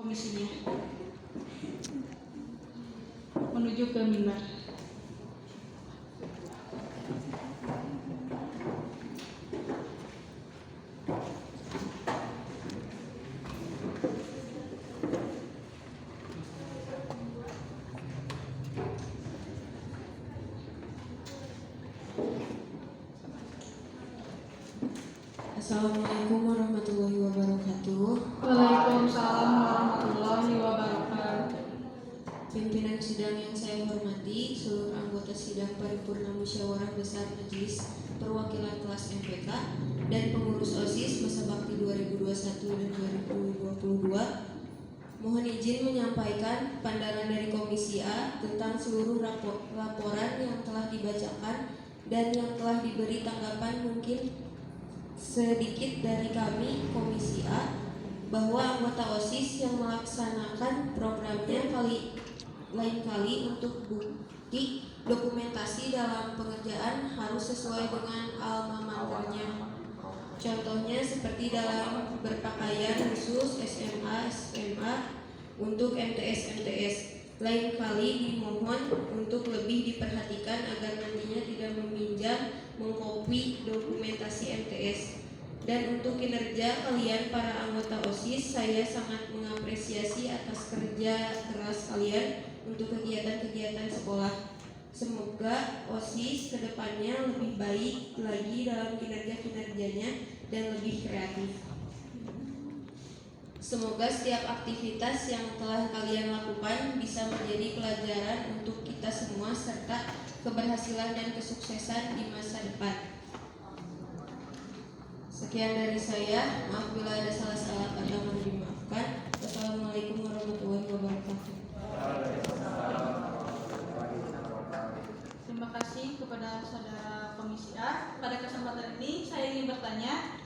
komisinya menuju ke mimbar. Assalamualaikum warahmatullahi wabarakatuh. Waalaikumsalam warahmatullahi wabarakatuh. Pimpinan sidang yang saya hormati, seluruh anggota sidang paripurna musyawarah besar Majelis Perwakilan Kelas MPK dan pengurus OSIS masa bakti 2021 dan 2022. Mohon izin menyampaikan pandangan dari Komisi A tentang seluruh laporan yang telah dibacakan dan yang telah diberi tanggapan. Mungkin sedikit dari kami Komisi A bahwa anggota OSIS yang melaksanakan programnya lain kali untuk bukti dokumentasi dalam pengerjaan harus sesuai dengan alma maternya. Contohnya seperti dalam berpakaian khusus SMA untuk MTS. Lain kali dimohon untuk lebih diperhatikan agar nantinya tidak meminjam mengkopi dokumentasi MTS. Dan untuk kinerja kalian para anggota OSIS, saya sangat mengapresiasi atas kerja keras kalian untuk kegiatan-kegiatan sekolah. Semoga OSIS kedepannya lebih baik lagi dalam kinerjanya dan lebih kreatif. Semoga setiap aktivitas yang telah kalian lakukan bisa menjadi pelajaran untuk kita semua serta keberhasilan dan kesuksesan di masa depan. Sekian dari saya, maaf bila ada salah-salah kata, mohon dimaafkan. Wassalamualaikum warahmatullahi wabarakatuh. Terima kasih kepada saudara Komisi A. Pada kesempatan ini saya ingin bertanya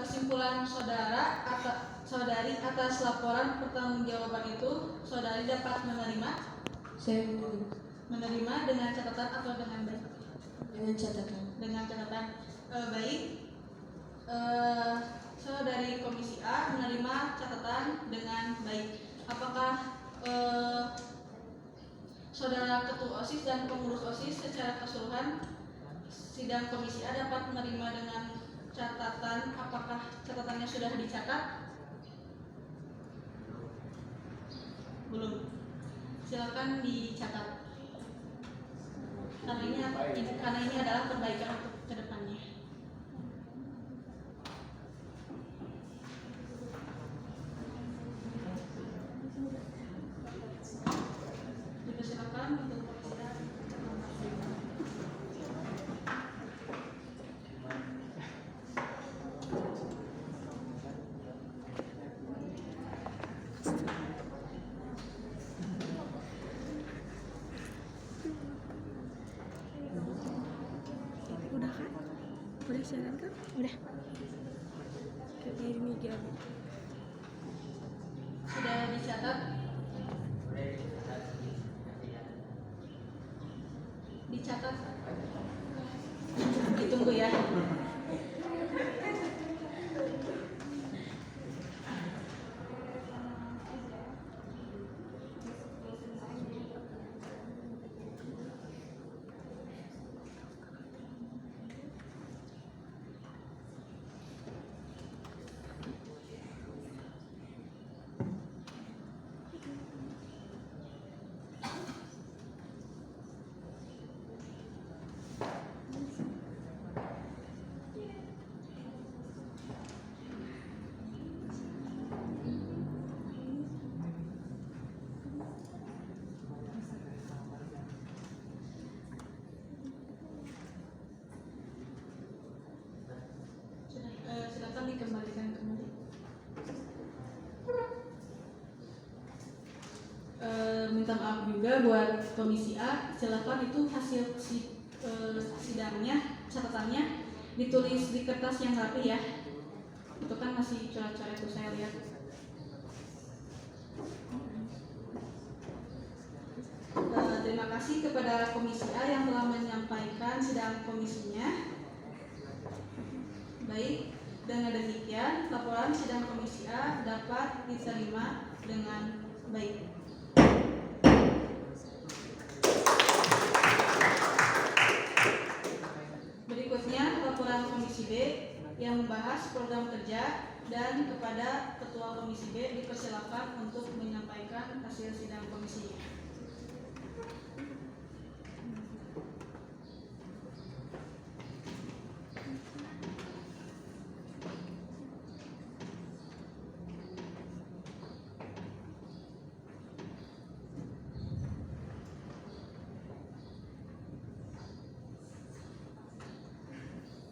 kesimpulan saudari atas laporan pertanggungjawaban itu. Saudari dapat menerima? Saya Menerima dengan catatan atau dengan baik? dengan catatan. Dengan catatan. Baik. Saudari Komisi A menerima catatan dengan baik. Apakah saudara ketua OSIS dan pengurus OSIS secara keseluruhan sidang Komisi A dapat menerima dengan catatan? Apakah catatannya sudah dicatat? Belum. Silakan dicatat. Karena ini adalah perbaikan untuk kedepannya. Silakan untuk Udah kan? Udah siaran kan? Udah. Kayak ini gitu. sudah dicatat. Dicatat. Ditunggu ya. Silakan dikembalikan kembali. Minta maaf juga buat Komisi A. Silakan itu hasil sidangnya, catatannya ditulis di kertas yang rapi ya. Itu kan masih coret-coret itu saya lihat. Terima kasih kepada Komisi A yang telah menyampaikan sidang komisinya. Baik, Dengan demikian, laporan sidang Komisi A dapat diterima dengan baik. Berikutnya, laporan Komisi B yang membahas program kerja, dan kepada Ketua Komisi B dipersilakan untuk menyampaikan hasil sidang komisi.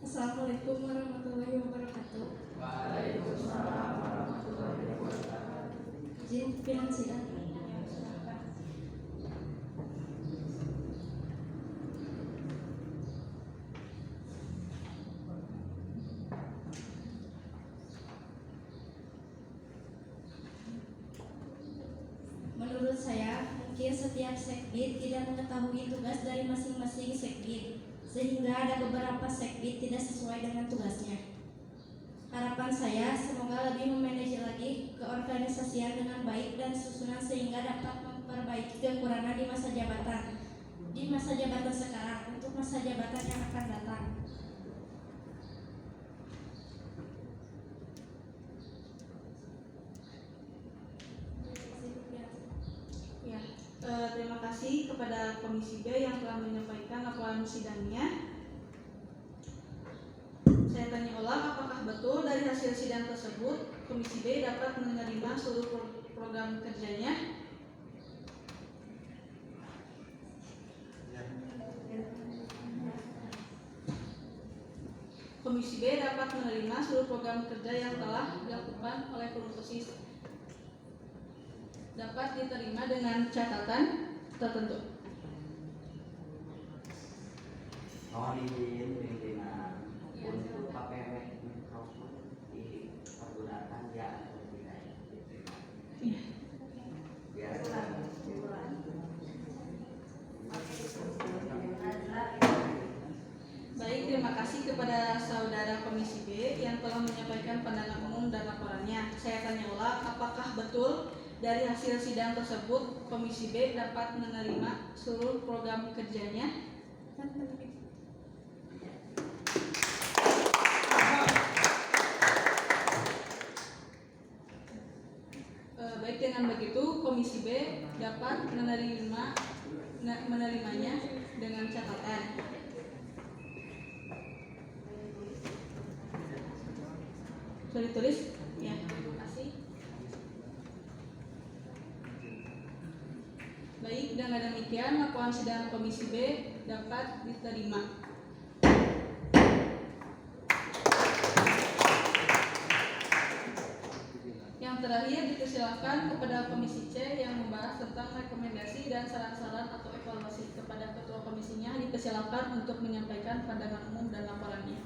Assalamualaikum warahmatullahi wabarakatuh. Waalaikumsalam warahmatullahi wabarakatuh. Izin pimpinan sidang. Menurut saya, mungkin setiap sekbid tidak mengetahui tugas dari masing-masing sekbid, sehingga ada beberapa sekbid tidak sesuai dengan tugasnya. Harapan saya semoga lebih memanage lagi keorganisasian dengan baik dan susunan sehingga dapat memperbaiki kekurangan di masa jabatan sekarang untuk masa jabatan yang akan datang. Ya, terima kasih kepada Komisi B yang telah menyampaikan laporan sidangnya. Saya tanya ulang, apakah betul dari hasil sidang tersebut Komisi B dapat menerima seluruh program kerjanya? Komisi B dapat menerima seluruh program kerja yang telah dilakukan oleh Forum OSIS. Dapat diterima dengan catatan tertentu. Mohon izin pimpinan untuk KPW mikrofon dipergunakan ya atau tidak ya? Biar Baik, terima kasih kepada saudara Komisi B yang telah menyampaikan pandangan umum dan laporannya. Saya tanya ulang, apakah betul dari hasil sidang tersebut Komisi B dapat menerima seluruh program kerjanya? Baik, dengan begitu Komisi B dapat menerimanya dengan catatan. Sudah ditulis? Ya, terima kasih. Baik, dengan demikian laporan sidang Komisi B dapat diterima. Yang terakhir dipersilakan kepada Komisi C yang membahas tentang rekomendasi dan saran-saran atau evaluasi. Kepada Ketua Komisinya dipersilakan untuk menyampaikan pandangan umum dan laporannya.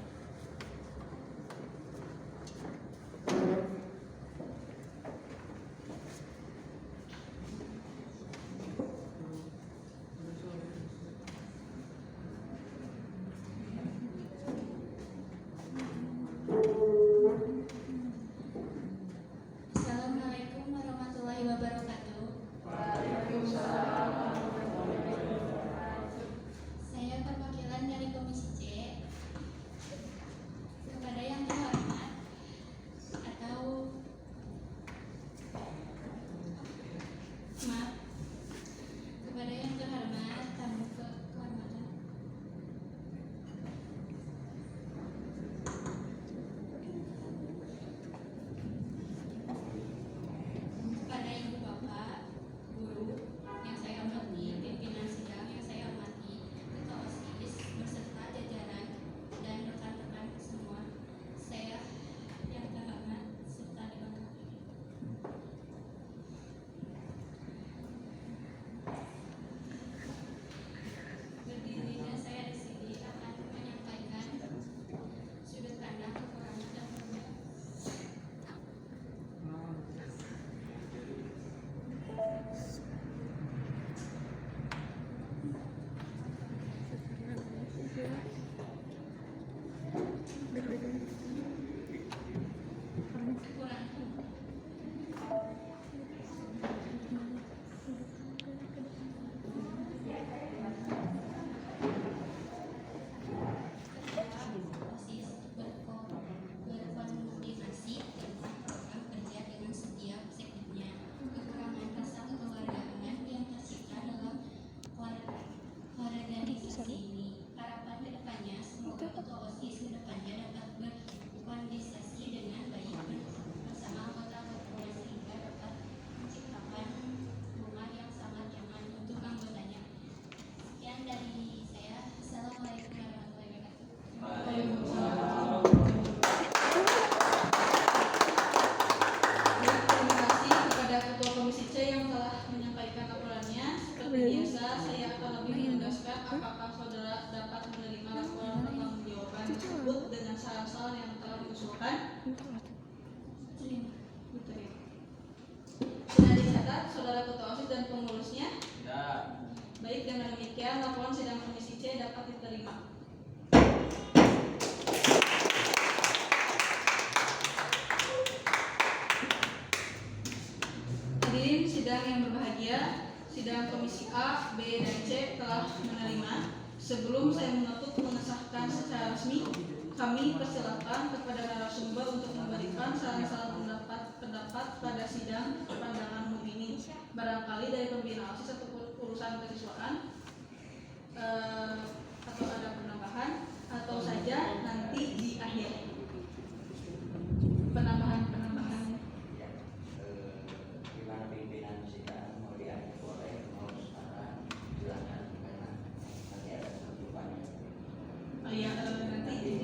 Assalamualaikum warahmatullahi wabarakatuh. Waalaikumsalam warahmatullahi wabarakatuh. Saya perwakilan dari Komisi C. Kepada yang terhormat atau maaf, kepada yang terhormat tamu kehormatan. Kepada Ibu Bapak dikemukakan? Terima. Diterima. Sudah dicatat saudara ketua OSIS dan pengurusnya? Tidak. Baik, dengan demikian laporan sidang komisi C dapat diterima. Hadirin sidang yang berbahagia, sidang komisi A, B, dan C telah menerima. Sebelum saya menutup mengesahkan secara resmi, kami persilakan kepada narasumber untuk memberikan saran-saran pendapat pada sidang pandangan umum ini. Barangkali dari pembina OSIS ataupun urusan kesiswaan, atau ada penambahan, atau saja nanti di akhir penambahan. Gimana pimpinan sidang mau diakhir boleh, mau sekarang silakan karena nanti ada penutupannya. Ya, nanti di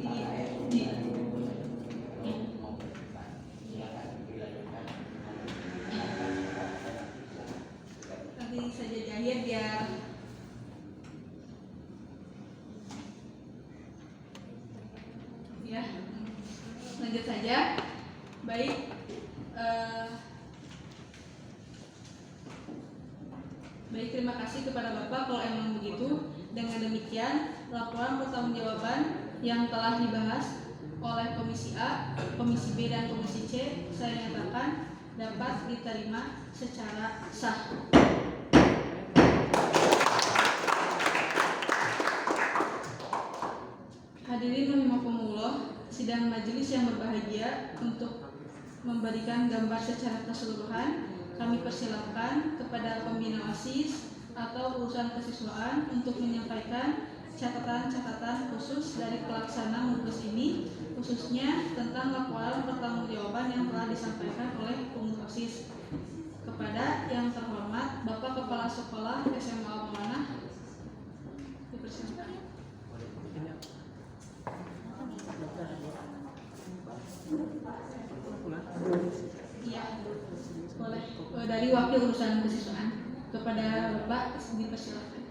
Mau berdepan, silakan dilanjutkan. nanti saja di akhir biar ya. Lanjut saja. Baik. Baik, terima kasih kepada Bapak kalau emang begitu. Dengan demikian, laporan pertanggungjawaban yang telah dibahas oleh Komisi A, Komisi B, dan Komisi C saya nyatakan dapat diterima secara sah. Hadirin rahimakumullah, sidang majelis yang berbahagia, untuk memberikan gambar secara keseluruhan, kami persilakan kepada pembina OSIS atau urusan kesiswaan untuk menyampaikan catatan-catatan khusus dari pelaksana MUKES ini, khususnya tentang laporan pertanggungjawaban yang telah disampaikan oleh pengurus OSIS. Kepada yang terhormat Bapak Kepala Sekolah SMA Al-Manah, dipersilakan. Iya, boleh. Dari wakil urusan kesiswaan kepada Bapak dipersilakan.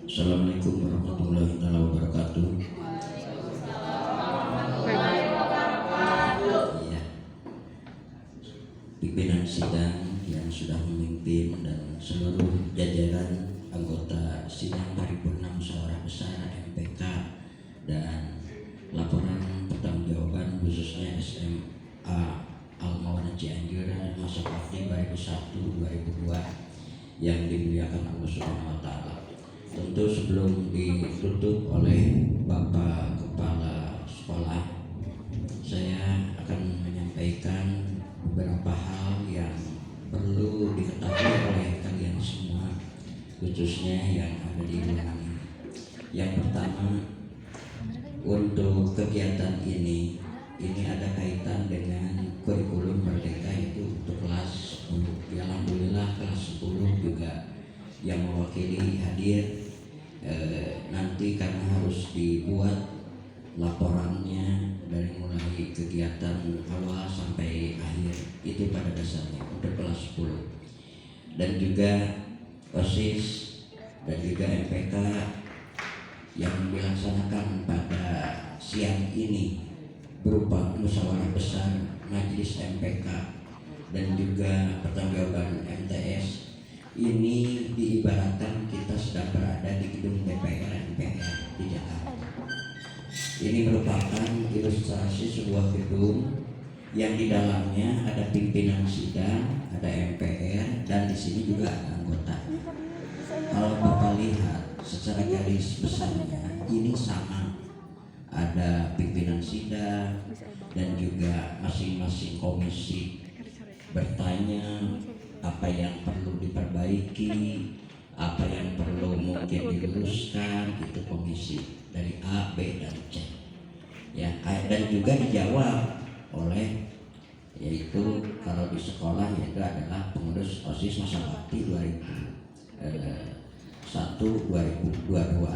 Assalamualaikum warahmatullahi wabarakatuh. Ya. Pimpinan sidang yang sudah memimpin dan seluruh jajaran anggota sidang paripurna musyawarah besar MPK dan laporan pertanggungjawaban khususnya SMA Al-Mawana Cianjur masa bakti 2001-2002 yang dimuliakan Allah Subhanahu wa taala. Tentu sebelum ditutup oleh Bapak Kepala Sekolah, saya akan menyampaikan beberapa hal yang perlu diketahui oleh kalian semua, khususnya yang ada di ruangan ini. Yang pertama, untuk kegiatan ini ada kaitan dengan kurikulum Merdeka, itu untuk kelas 10. Alhamdulillah kelas 10 juga yang mewakili hadir. Nanti karena harus dibuat laporannya dari mulai kegiatan awal sampai akhir, itu pada dasarnya untuk kelas 10. Dan juga OSIS dan juga MPK yang dilaksanakan pada siang ini berupa musyawarah besar Majelis MPK dan juga pertanggungjawaban MTS, ini diibaratkan kita sedang berada di gedung DPR MPR di Jakarta. Ini merupakan ilustrasi sebuah gedung yang di dalamnya ada pimpinan sidang, ada MPR, dan di sini juga ada anggota. Kalau Bapak lihat secara garis besarnya ini sama, ada pimpinan sidang dan juga masing-masing komisi bertanya apa yang perlu diperbaiki, apa yang perlu mungkin diluruskan, itu komisi dari A, B, dan C. Ya, dan juga dijawab oleh, yaitu kalau di sekolah yaitu adalah pengurus OSIS masa bakti 2001-2022.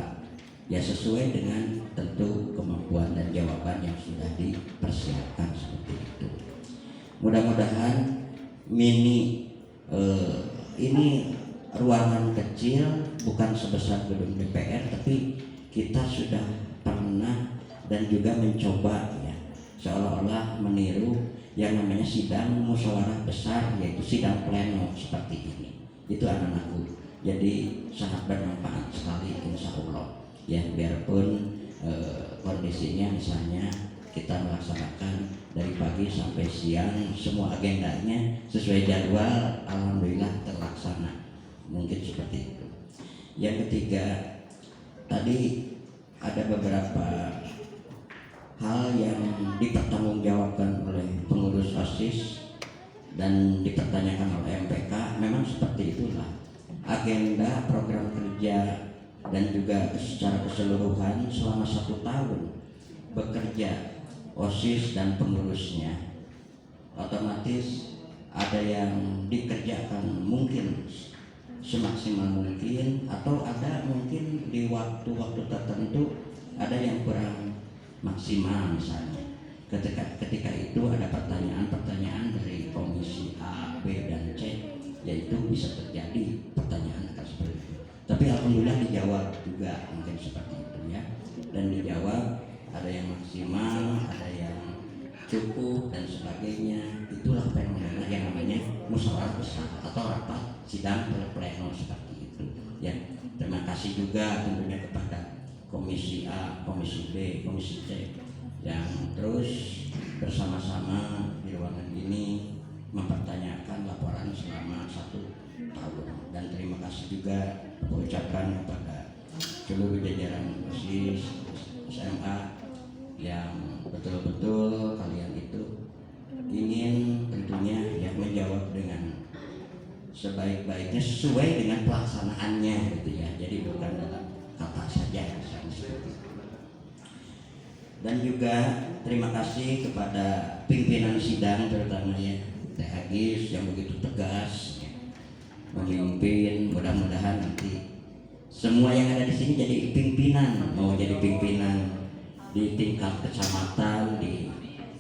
Ya, sesuai dengan tentu kemampuan dan jawaban yang sudah dipersiapkan seperti itu. Mudah-mudahan ini ruangan kecil, bukan sebesar gedung DPR, tapi kita sudah pernah pernah dan juga mencoba ya, seolah-olah meniru yang namanya sidang musyawarah besar, yaitu sidang pleno seperti ini. Itu anak-anakku, jadi sangat bermanfaat sekali insya Allah ya, biarpun kondisinya misalnya kita melaksanakan dari pagi sampai siang, semua agendanya sesuai jadwal, alhamdulillah terlaksana, mungkin seperti itu. Yang ketiga, tadi ada beberapa hal yang dipertanggungjawabkan oleh pengurus OSIS dan dipertanyakan oleh MPK. Memang seperti itulah agenda program kerja dan juga secara keseluruhan selama 1 tahun bekerja OSIS dan pengurusnya, otomatis ada yang dikerjakan mungkin semaksimal mungkin, atau ada mungkin di waktu-waktu tertentu ada yang kurang maksimal. Misalnya ketika itu ada pertanyaan-pertanyaan dari komisi A, B, dan C, yaitu bisa terjadi pertanyaan akan seperti itu, tapi alhamdulillah dijawab juga mungkin seperti itu ya, dan dijawab, ada yang maksimal, ada yang cukup dan sebagainya. Itulah fenomena yang namanya musyawarah besar atau rapat sidang pleno seperti itu ya. Terima kasih juga tentunya kepada komisi A, komisi B, komisi C yang terus bersama-sama di ruangan ini mempertanyakan laporan selama 1 tahun. Dan terima kasih juga mengucapkan kepada seluruh jajaran OSIS SMA yang betul-betul kalian itu ingin tentunya ya menjawab dengan sebaik-baiknya sesuai dengan pelaksanaannya gitu ya. Jadi bukan dalam kata saja misalnya seperti itu. Dan juga terima kasih kepada pimpinan sidang, terutama ya Teh Agis yang begitu tegas ya, memimpin. Mudah-mudahan nanti semua yang ada di sini jadi pimpinan, mau jadi pimpinan di tingkat kecamatan, di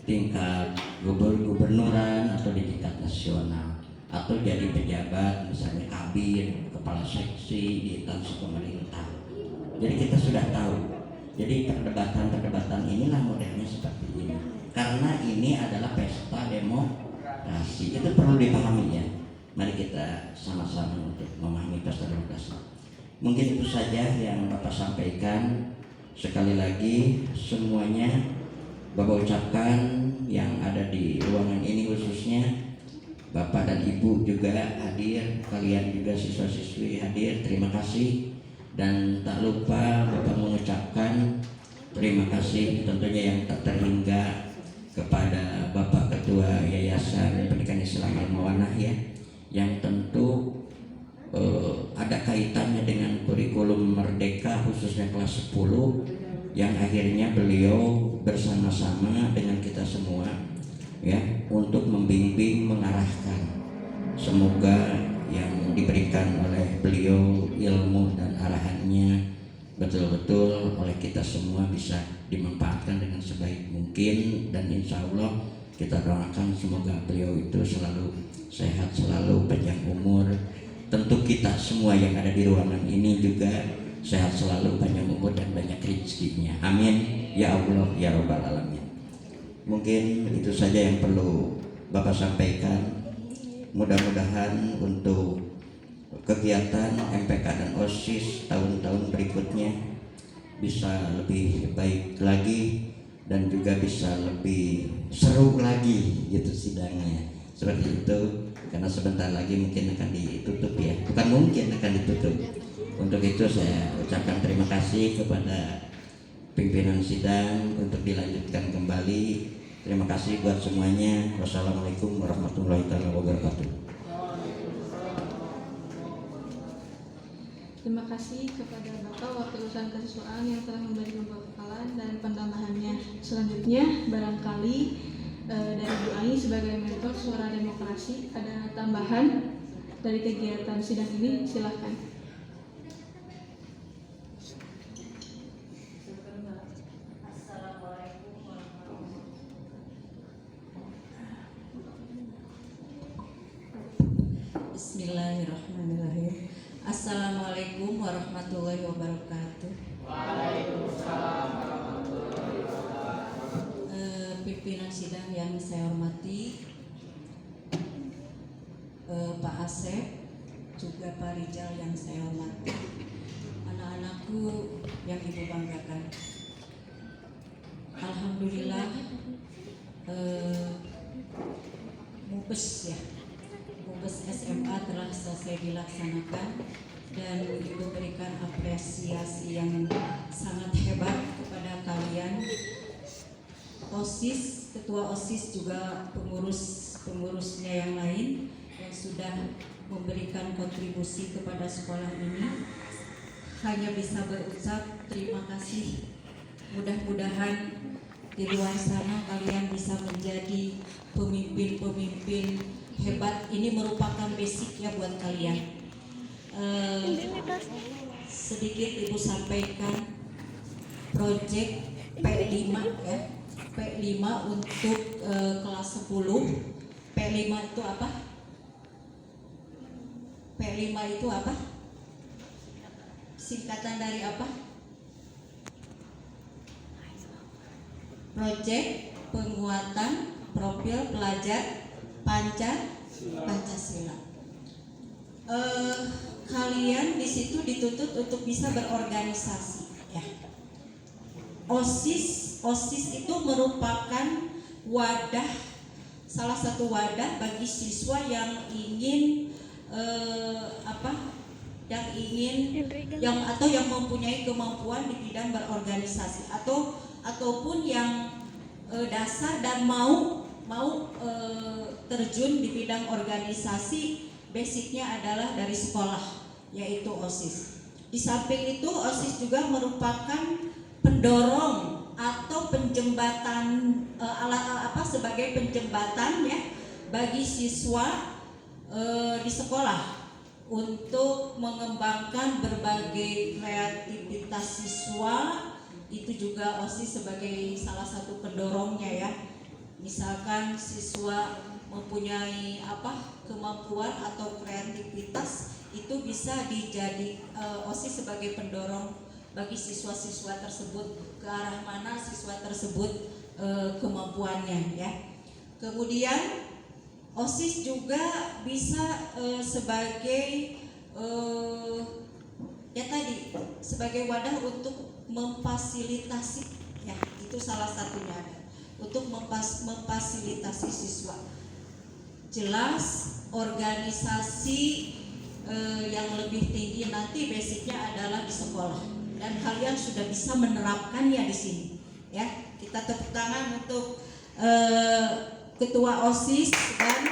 tingkat gubernuran, atau di tingkat nasional, atau jadi pejabat misalnya kabin, kepala seksi di instansi pemerintah. Jadi kita sudah tahu. Jadi perdebatan inilah modelnya seperti ini. Karena ini adalah pesta demokrasi. Itu perlu dipahami ya. Mari kita sama-sama untuk memahami pesta demokrasi. Mungkin itu saja yang Bapak sampaikan. Sekali lagi semuanya Bapak ucapkan, yang ada di ruangan ini khususnya Bapak dan Ibu juga hadir, kalian juga siswa-siswi hadir, terima kasih. Dan tak lupa Bapak mengucapkan terima kasih tentunya yang tak terhingga kepada Bapak Ketua Yayasan Pendidikan Islam Al-Mawanah ya, yang tentu ada kaitannya dengan kurikulum Merdeka khususnya kelas 10, yang akhirnya beliau bersama-sama dengan kita semua ya untuk membimbing, mengarahkan. Semoga yang diberikan oleh beliau ilmu dan arahannya betul-betul oleh kita semua bisa dimanfaatkan dengan sebaik mungkin, dan insya Allah kita doakan semoga beliau itu selalu sehat, selalu panjang umur. Tentu kita semua yang ada di ruangan ini juga sehat selalu, panjang umur, dan banyak rezekinya. Amin ya Allah ya Rabbal Alamin. Mungkin itu saja yang perlu Bapak sampaikan. Mudah-mudahan untuk kegiatan MPK dan OSIS tahun-tahun berikutnya bisa lebih baik lagi dan juga bisa lebih seru lagi gitu sidangnya. Seperti itu, karena sebentar lagi mungkin akan ditutup ya. Bukan mungkin akan ditutup. Untuk itu saya ucapkan terima kasih kepada pimpinan sidang untuk dilanjutkan kembali. Terima kasih buat semuanya. Wassalamualaikum warahmatullahi wabarakatuh. Terima kasih kepada Bapak Wakil Urusan Kesiswaan yang telah memberi pembekalan dan penambahannya. Selanjutnya barangkali dari Bu Ai sebagai mentor Suara Demokrasi ada tambahan dari kegiatan sidang ini, silahkan. Bismillahirrahmanirrahim. Assalamualaikum warahmatullahi wabarakatuh. Waalaikumsalam. yang saya hormati, Pak Asep, juga Pak Rijal yang saya hormati, anak-anakku yang Ibu banggakan. Alhamdulillah, Mubes SMA telah selesai dilaksanakan dan Ibu berikan apresiasi yang sangat hebat kepada kalian. OSIS, ketua OSIS juga pengurusnya yang lain yang sudah memberikan kontribusi kepada sekolah ini. Hanya bisa berucap terima kasih. Mudah-mudahan di luar sana kalian bisa menjadi pemimpin-pemimpin hebat. Ini merupakan basic ya buat kalian. Sedikit Ibu sampaikan proyek P5 ya. P5 untuk kelas 10. P5 itu apa? P5 itu apa? Singkatan dari apa? Proyek penguatan profil pelajar Pancasila. Kalian di situ dituntut untuk bisa berorganisasi ya. OSIS itu merupakan wadah, salah satu wadah bagi siswa yang ingin yang mempunyai kemampuan di bidang berorganisasi ataupun yang dasar dan mau terjun di bidang organisasi. Basicnya adalah dari sekolah, yaitu OSIS. Di samping itu OSIS juga merupakan pendorong atau penjembatan sebagai penjembatan ya bagi siswa di sekolah untuk mengembangkan berbagai kreativitas siswa. Itu juga OSIS sebagai salah satu pendorongnya ya. Misalkan siswa mempunyai kemampuan atau kreativitas, itu bisa OSIS sebagai pendorong bagi siswa-siswa tersebut ke arah mana siswa tersebut kemampuannya ya. Kemudian OSIS juga bisa sebagai sebagai wadah untuk memfasilitasi ya, itu salah satunya ada untuk memfasilitasi siswa. Jelas organisasi yang lebih tinggi nanti basicnya adalah di sekolah dan kalian sudah bisa menerapkannya di sini ya. Kita tepuk tangan untuk ketua OSIS dan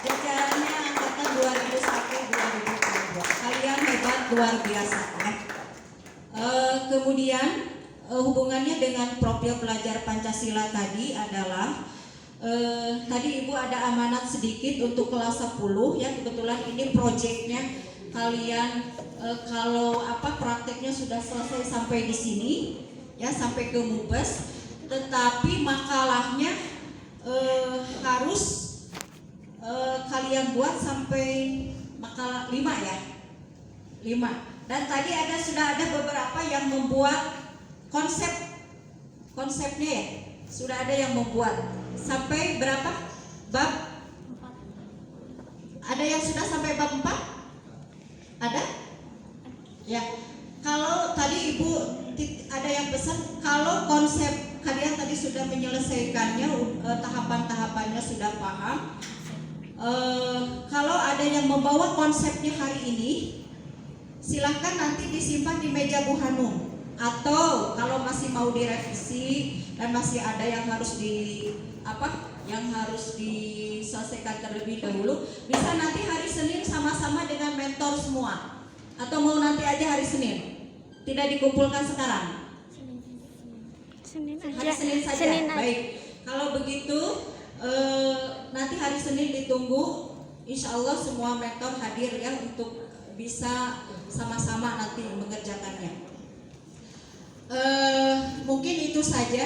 jajarannya angkatan 2001-2022. Kalian hebat luar biasa ya. Kemudian hubungannya dengan profil pelajar Pancasila tadi adalah tadi Ibu ada amanat sedikit untuk kelas 10 ya. Kebetulan ini proyeknya kalian kalau prakteknya sudah selesai sampai di sini ya, sampai ke Mubes, tetapi makalahnya harus kalian buat sampai makalah 5 ya, 5. Dan tadi sudah ada beberapa yang membuat konsepnya ya, sudah ada yang membuat sampai berapa bab? Ada yang sudah sampai bab 4? Ada? Ya. Kalau tadi Ibu ada yang pesan, kalau konsep kalian tadi sudah menyelesaikannya, tahapan-tahapannya sudah paham. Kalau ada yang membawa konsepnya hari ini, silahkan nanti disimpan di meja Bu Hanum. Atau kalau masih mau direvisi dan masih ada yang harus diselesaikan terlebih dahulu, bisa nanti hari Senin sama-sama dengan mentor semua. Atau mau nanti aja hari Senin? Tidak dikumpulkan sekarang? Hari Senin saja. Baik. Kalau begitu nanti hari Senin ditunggu. Insya Allah semua mentor hadir ya untuk bisa sama-sama nanti mengerjakannya. Mungkin itu saja.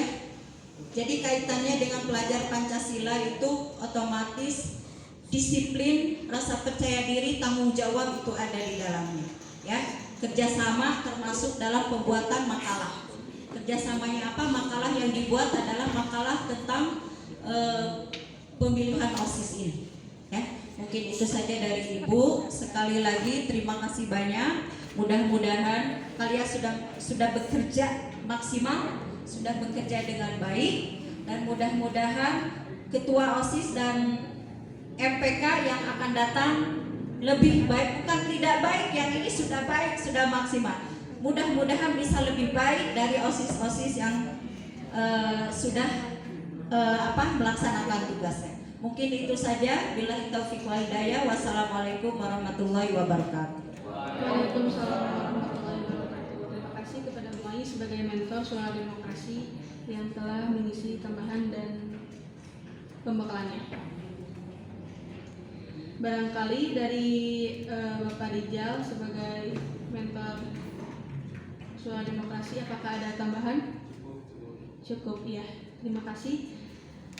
Jadi kaitannya dengan pelajar Pancasila itu otomatis disiplin, rasa percaya diri, tanggung jawab itu ada di dalamnya ya. Kerjasama termasuk dalam pembuatan makalah. Kerjasamanya apa? Makalah yang dibuat adalah makalah tentang pemilihan OSIS ini. Ya, mungkin itu saja dari Ibu. Sekali lagi terima kasih banyak. Mudah-mudahan kalian sudah bekerja maksimal, sudah bekerja dengan baik, dan mudah-mudahan ketua OSIS dan MPK yang akan datang lebih baik, bukan tidak baik, yang ini sudah baik, sudah maksimal. Mudah-mudahan bisa lebih baik dari OSIS-OSIS yang sudah melaksanakan tugasnya. Mungkin itu saja. Billahi taufiq wal hidayah. Wassalamualaikum warahmatullahi wabarakatuh. Waalaikumsalam warahmatullahi wabarakatuh. Terima kasih kepada Bu Mai sebagai mentor Suara Demokrasi yang telah mengisi tambahan dan pembekalannya. Barangkali dari Bapak Rijal sebagai mentor Suara Demokrasi, apakah ada tambahan? Cukup ya, terima kasih.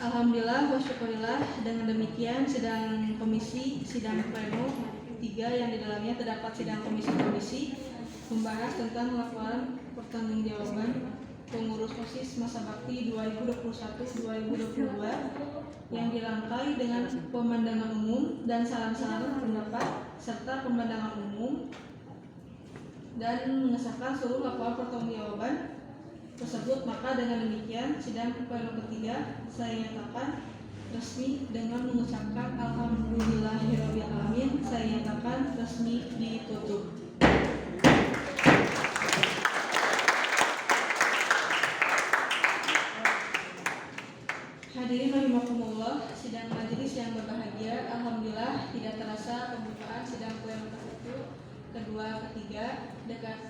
Alhamdulillah wa syukurillah, dengan demikian sidang pleno 3 yang di dalamnya terdapat sidang komisi-komisi membahas tentang laporan pertanggungjawaban pengurus OSIS masa bakti 2021-2022 yang dirangkai dengan pemandangan umum dan saran-saran pendapat serta pemandangan umum, dan mengesahkan seluruh laporan pertanggungjawaban tersebut. Maka dengan demikian sidang pleno ketiga saya nyatakan resmi dengan mengucapkan alhamdulillahirabbil alamin. Saya nyatakan resmi ditutup. Hadirin rahimakumullah, sidang majelis yang berbahagia, alhamdulillah tidak terasa pembukaan sidang pleno kedua, ketiga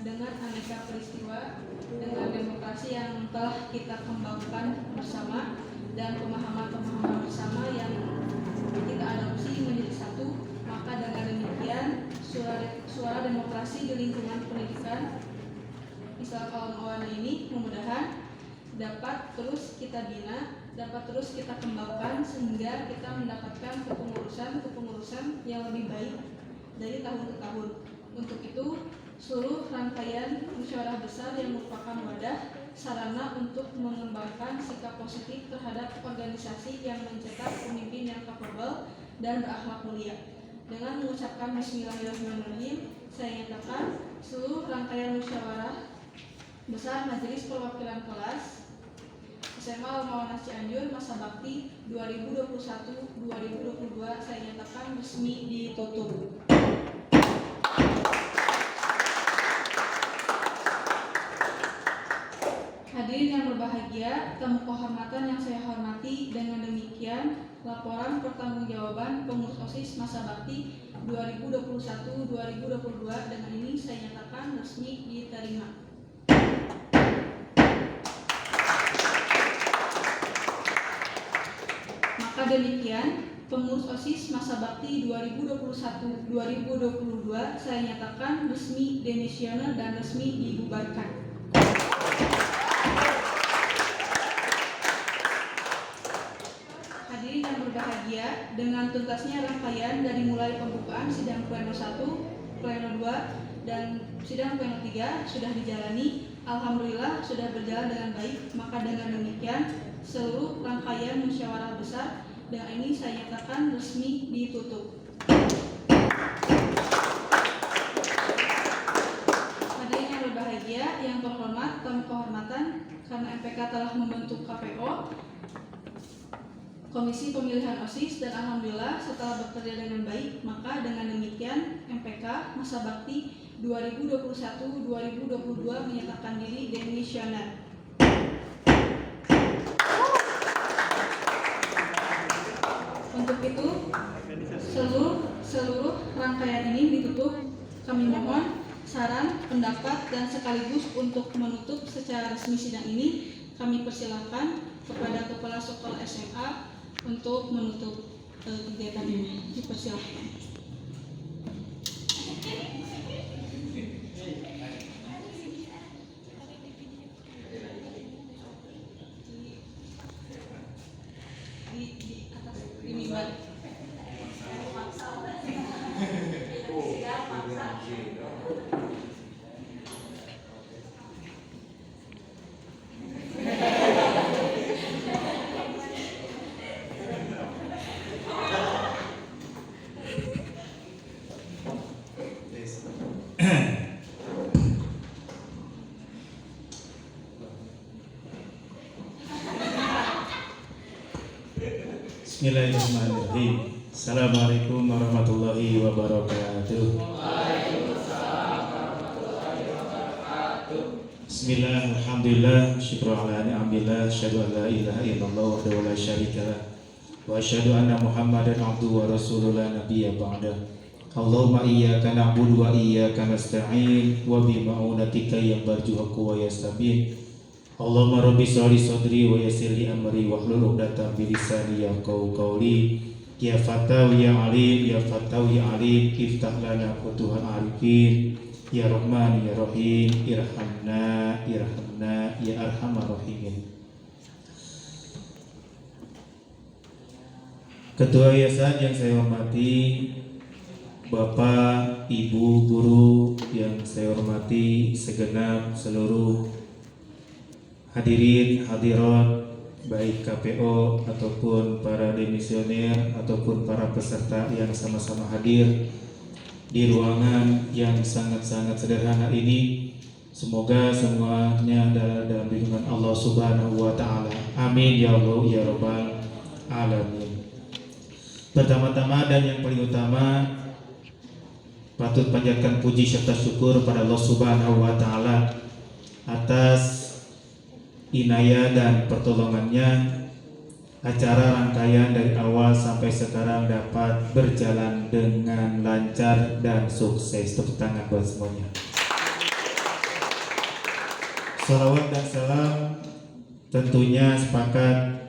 dengan aneka peristiwa, dengan demokrasi yang telah kita kembangkan bersama dan pemahaman-pemahaman bersama yang kita adopsi menjadi satu. Maka dengan demikian suara demokrasi di lingkungan pendidikan Islam Al-Mawana ini mudah-mudahan dapat terus kita bina, dapat terus kita kembangkan sehingga kita mendapatkan kepengurusan yang lebih baik dari tahun ke tahun. Untuk itu, seluruh rangkaian musyawarah besar yang merupakan wadah sarana untuk mengembangkan sikap positif terhadap organisasi yang mencetak pemimpin yang capable dan berakhlak mulia. Dengan mengucapkan Bismillahirrahmanirrahim, saya nyatakan seluruh rangkaian musyawarah besar Majelis Perwakilan Kelas SMA Al-Mawana Cianjur masa bakti 2021-2022 saya nyatakan resmi ditutup. Hadirin yang berbahagia, tamu kehormatan yang saya hormati, dengan demikian laporan pertanggungjawaban pengurus OSIS masa bakti 2021-2022 dengan ini saya nyatakan resmi diterima. Maka demikian pengurus OSIS masa bakti 2021-2022 saya nyatakan resmi demisioner dan resmi dibubarkan. Hadirin yang berbahagia, dengan tuntasnya rangkaian dari mulai pembukaan sidang pleno 1, pleno 2, dan sidang pleno 3 sudah dijalani. Alhamdulillah sudah berjalan dengan baik. Maka dengan demikian seluruh rangkaian musyawarah besar dengan ini saya nyatakan resmi ditutup. Hadirin yang berbahagia, yang terhormat, tamu kehormatan, karena MPK telah membentuk KPO Komisi Pemilihan OSIS, dan alhamdulillah setelah bekerja dengan baik, maka dengan demikian MPK masa bakti 2021-2022 menyatakan diri demisioner. Untuk itu seluruh rangkaian ini ditutup. Kami mohon saran, pendapat, dan sekaligus untuk menutup secara resmi sidang ini, kami persilahkan kepada Kepala Sekolah SMA untuk menutup kegiatan ini. Dipersilahkan. Di atas ini balik. Bismillahirrahmanirrahim. Assalamualaikum warahmatullahi wabarakatuh. Bismillah, alhamdulillah, syukur ala ni'amillah, syahadu an la ilaha illallah wahdahu la syarikalah, wa asyhadu anna Muhammadan abduhu wa rasuluhu la nabiyya ba'dah. Allahumma iyyaka na'budu wa iyyaka nasta'in wa bi ma'unatika yanbarju haqqu wa yastabin. Allahumma rabbi shrah li sadri wa yassir li amri wahlul 'uqdatam min lisani yafqahu qawli. Ya Fatahu ya Alim, ya Fatahu ya Alim, iftah lana futuhal arifin. Ya Rahman ya Rahim, irhamna irhamna ya arhamar rahimin. Ketua Yayasan yang saya hormati, Bapak, Ibu, Guru yang saya hormati, segenap seluruh hadirin hadirat, baik KPO ataupun para demisioner ataupun para peserta yang sama-sama hadir di ruangan yang sangat-sangat sederhana ini. Semoga semuanya dalam lindungan Allah Subhanahu wa taala. Amin ya Allah ya rabbal alamin. Pertama-tama dan yang paling utama, patut panjatkan puji serta syukur pada Allah Subhanahu wa taala atas inayah dan pertolongannya. Acara rangkaian dari awal sampai sekarang dapat berjalan dengan lancar dan sukses. Tepuk tangan buat semuanya. Salawat dan salam tentunya sepakat